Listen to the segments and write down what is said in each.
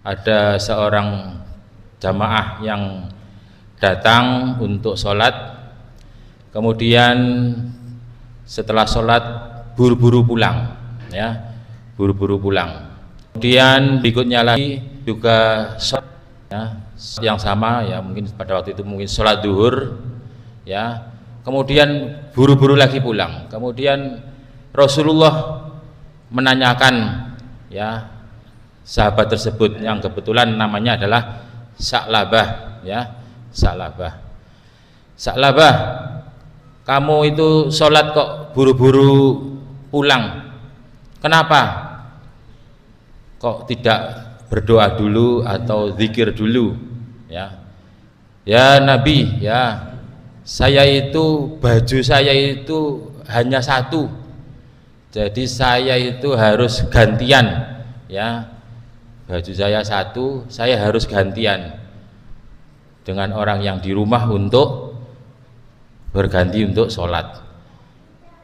ada seorang jamaah yang datang untuk sholat, kemudian setelah sholat buru-buru pulang, ya, buru-buru pulang. Kemudian berikutnya lagi juga sholat, ya, yang sama, ya, mungkin pada waktu itu mungkin sholat duhur, ya, kemudian buru-buru lagi pulang. Kemudian Rasulullah menanyakan, ya, sahabat tersebut yang kebetulan namanya adalah Sa'labah, ya, Sa'labah, kamu itu sholat kok buru-buru pulang, kenapa? Kok tidak berdoa dulu atau zikir dulu? Ya, ya Nabi, ya, saya itu baju saya itu hanya satu, jadi saya itu harus gantian, ya, baju saya satu, saya harus gantian dengan orang yang di rumah untuk berganti untuk sholat.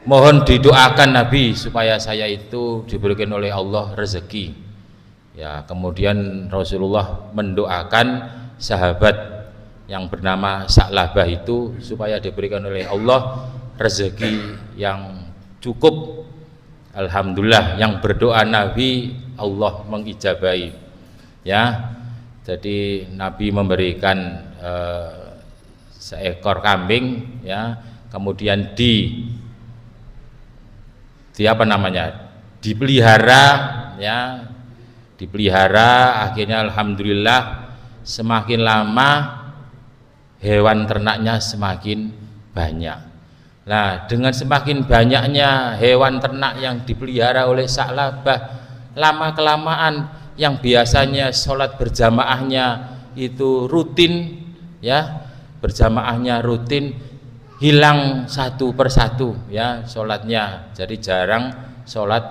Mohon didoakan Nabi supaya saya itu diberikan oleh Allah rezeki. Ya, kemudian Rasulullah mendoakan sahabat yang bernama Sa'labah itu supaya diberikan oleh Allah rezeki yang cukup. Alhamdulillah, yang berdoa Nabi Allah mengijabahi, ya. Jadi Nabi memberikan seekor kambing, ya, kemudian dipelihara, ya, dipelihara. Akhirnya alhamdulillah semakin lama hewan ternaknya semakin banyak. Nah, dengan semakin banyaknya hewan ternak yang dipelihara oleh Sa'labah, lama kelamaan yang biasanya sholat berjamaahnya itu rutin, ya, berjamaahnya rutin, hilang satu persatu, ya, sholatnya. Jadi jarang sholat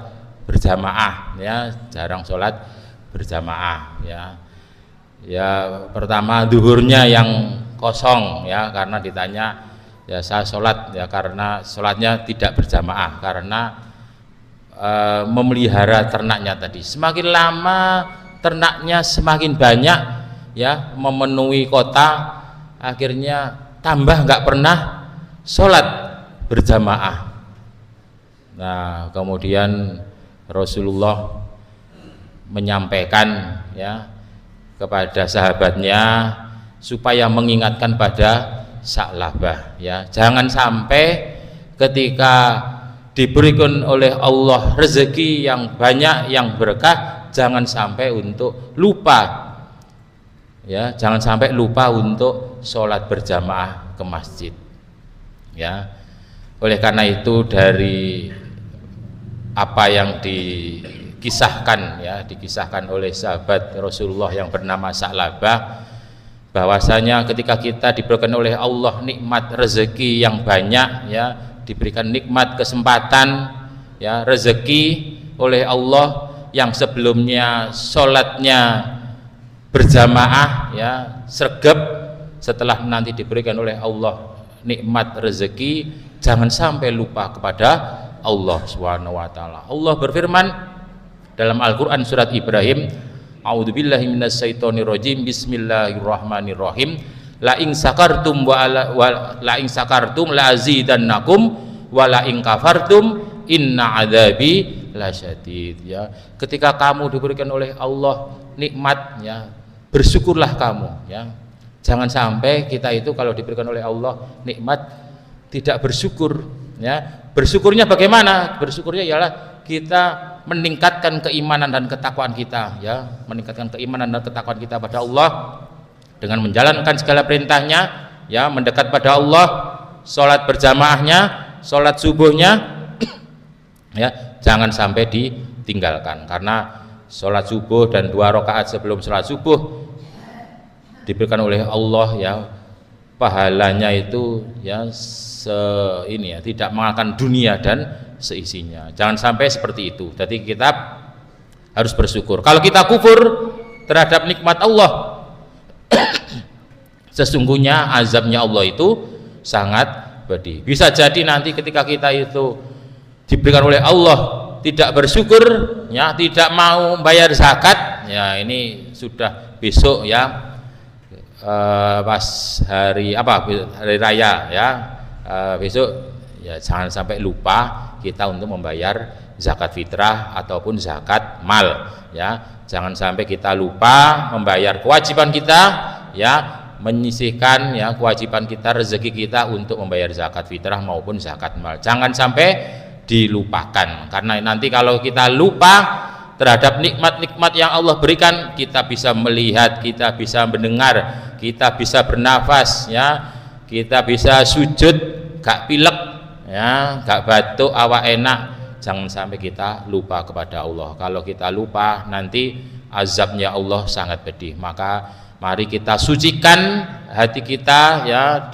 berjamaah, ya, jarang sholat berjamaah, ya. Ya, pertama duhurnya yang kosong, ya, karena ditanya, ya, saya sholat, ya, karena sholatnya tidak berjamaah karena memelihara ternaknya tadi. Semakin lama ternaknya semakin banyak, ya, memenuhi kota, akhirnya tambah nggak pernah sholat berjamaah. Nah, kemudian Rasulullah menyampaikan, ya, kepada sahabatnya supaya mengingatkan pada Sa'labah, ya, jangan sampai ketika diberikan oleh Allah rezeki yang banyak, yang berkah, jangan sampai untuk lupa, ya, jangan sampai lupa untuk sholat berjamaah ke masjid, ya. Oleh karena itu dari apa yang dikisahkan, ya, dikisahkan oleh sahabat Rasulullah yang bernama Sa'labah, bahwasanya ketika kita diberikan oleh Allah nikmat rezeki yang banyak, ya, diberikan nikmat kesempatan, ya, rezeki oleh Allah yang sebelumnya sholatnya berjamaah, ya, sregep, setelah nanti diberikan oleh Allah nikmat rezeki, jangan sampai lupa kepada Allah Subhanahu wa taala. Allah berfirman dalam Al-Qur'an surat Ibrahim, a'udzubillahi minasyaitonirrajim, bismillahirrahmanirrahim, la ing sakartum la ing sakartum la azidannakum wa la ing kafartum inna adzabi lasyadid, ya. Ketika kamu diberikan oleh Allah nikmat, ya, bersyukurlah kamu, ya. Jangan sampai kita itu kalau diberikan oleh Allah nikmat tidak bersyukur, ya. Bersyukurnya bagaimana? Bersyukurnya ialah kita meningkatkan keimanan dan ketakwaan kita, ya, meningkatkan keimanan dan ketakwaan kita pada Allah dengan menjalankan segala perintahnya, ya, mendekat pada Allah, sholat berjamaahnya, sholat subuhnya, ya, jangan sampai ditinggalkan, karena sholat subuh dan 2 rakaat sebelum sholat subuh diberikan oleh Allah, ya, pahalanya itu, ya, ini, ya, tidak mengalahkan dunia dan seisinya. Jangan sampai seperti itu. Jadi kita harus bersyukur. Kalau kita kufur terhadap nikmat Allah, sesungguhnya azabnya Allah itu sangat pedih. Bisa jadi nanti ketika kita itu diberikan oleh Allah tidak bersyukur, ya, tidak mau bayar zakat, ya, ini sudah besok ya, pas hari hari raya ya, besok ya jangan sampai lupa kita untuk membayar zakat fitrah ataupun zakat mal ya. Jangan sampai kita lupa membayar kewajiban kita ya, menyisihkan ya kewajiban kita, rezeki kita untuk membayar zakat fitrah maupun zakat mal. Jangan sampai dilupakan, karena nanti kalau kita lupa terhadap nikmat-nikmat yang Allah berikan, kita bisa melihat, kita bisa mendengar, kita bisa bernafas ya, kita bisa sujud gak pilek ya, gak batuk, awak enak. Jangan sampai kita lupa kepada Allah. Kalau kita lupa nanti azabnya Allah sangat pedih. Maka mari kita sucikan hati kita ya,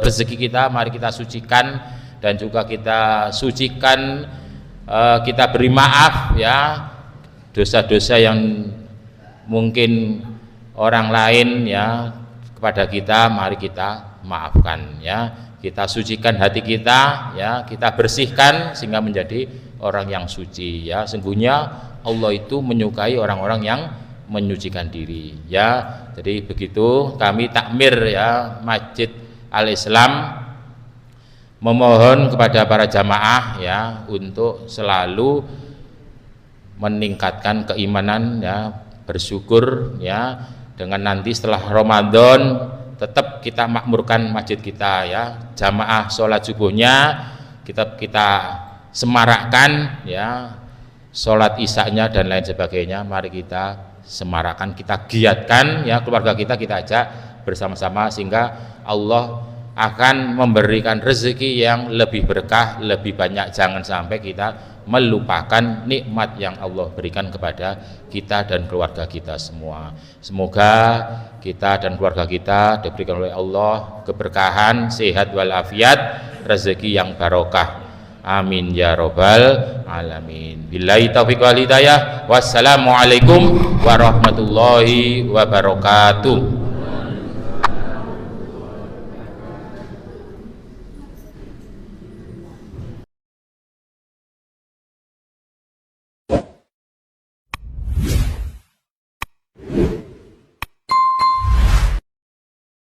rezeki kita mari kita sucikan, dan juga kita sucikan, kita beri maaf ya dosa-dosa yang mungkin orang lain ya kepada kita, mari kita maafkan ya. Kita sucikan hati kita ya, kita bersihkan sehingga menjadi orang yang suci ya. Sungguhnya Allah itu menyukai orang-orang yang menyucikan diri ya. Jadi begitu kami takmir ya Masjid Al-Islam memohon kepada para jamaah ya untuk selalu meningkatkan keimanan ya, bersyukur ya, dengan nanti setelah Ramadan tetap kita makmurkan masjid kita ya, jamaah sholat subuhnya kita semarakkan ya, sholat isya-nya dan lain sebagainya mari kita semarakkan, kita giatkan ya, keluarga kita ajak bersama-sama sehingga Allah akan memberikan rezeki yang lebih berkah, lebih banyak. Jangan sampai kita melupakan nikmat yang Allah berikan kepada kita dan keluarga kita semua. Semoga kita dan keluarga kita diberikan oleh Allah keberkahan, sehat walafiat, rezeki yang barokah. Amin ya robbal alamin. Billahi taufiq wal hidayah. Wassalamualaikum warahmatullahi wabarakatuh.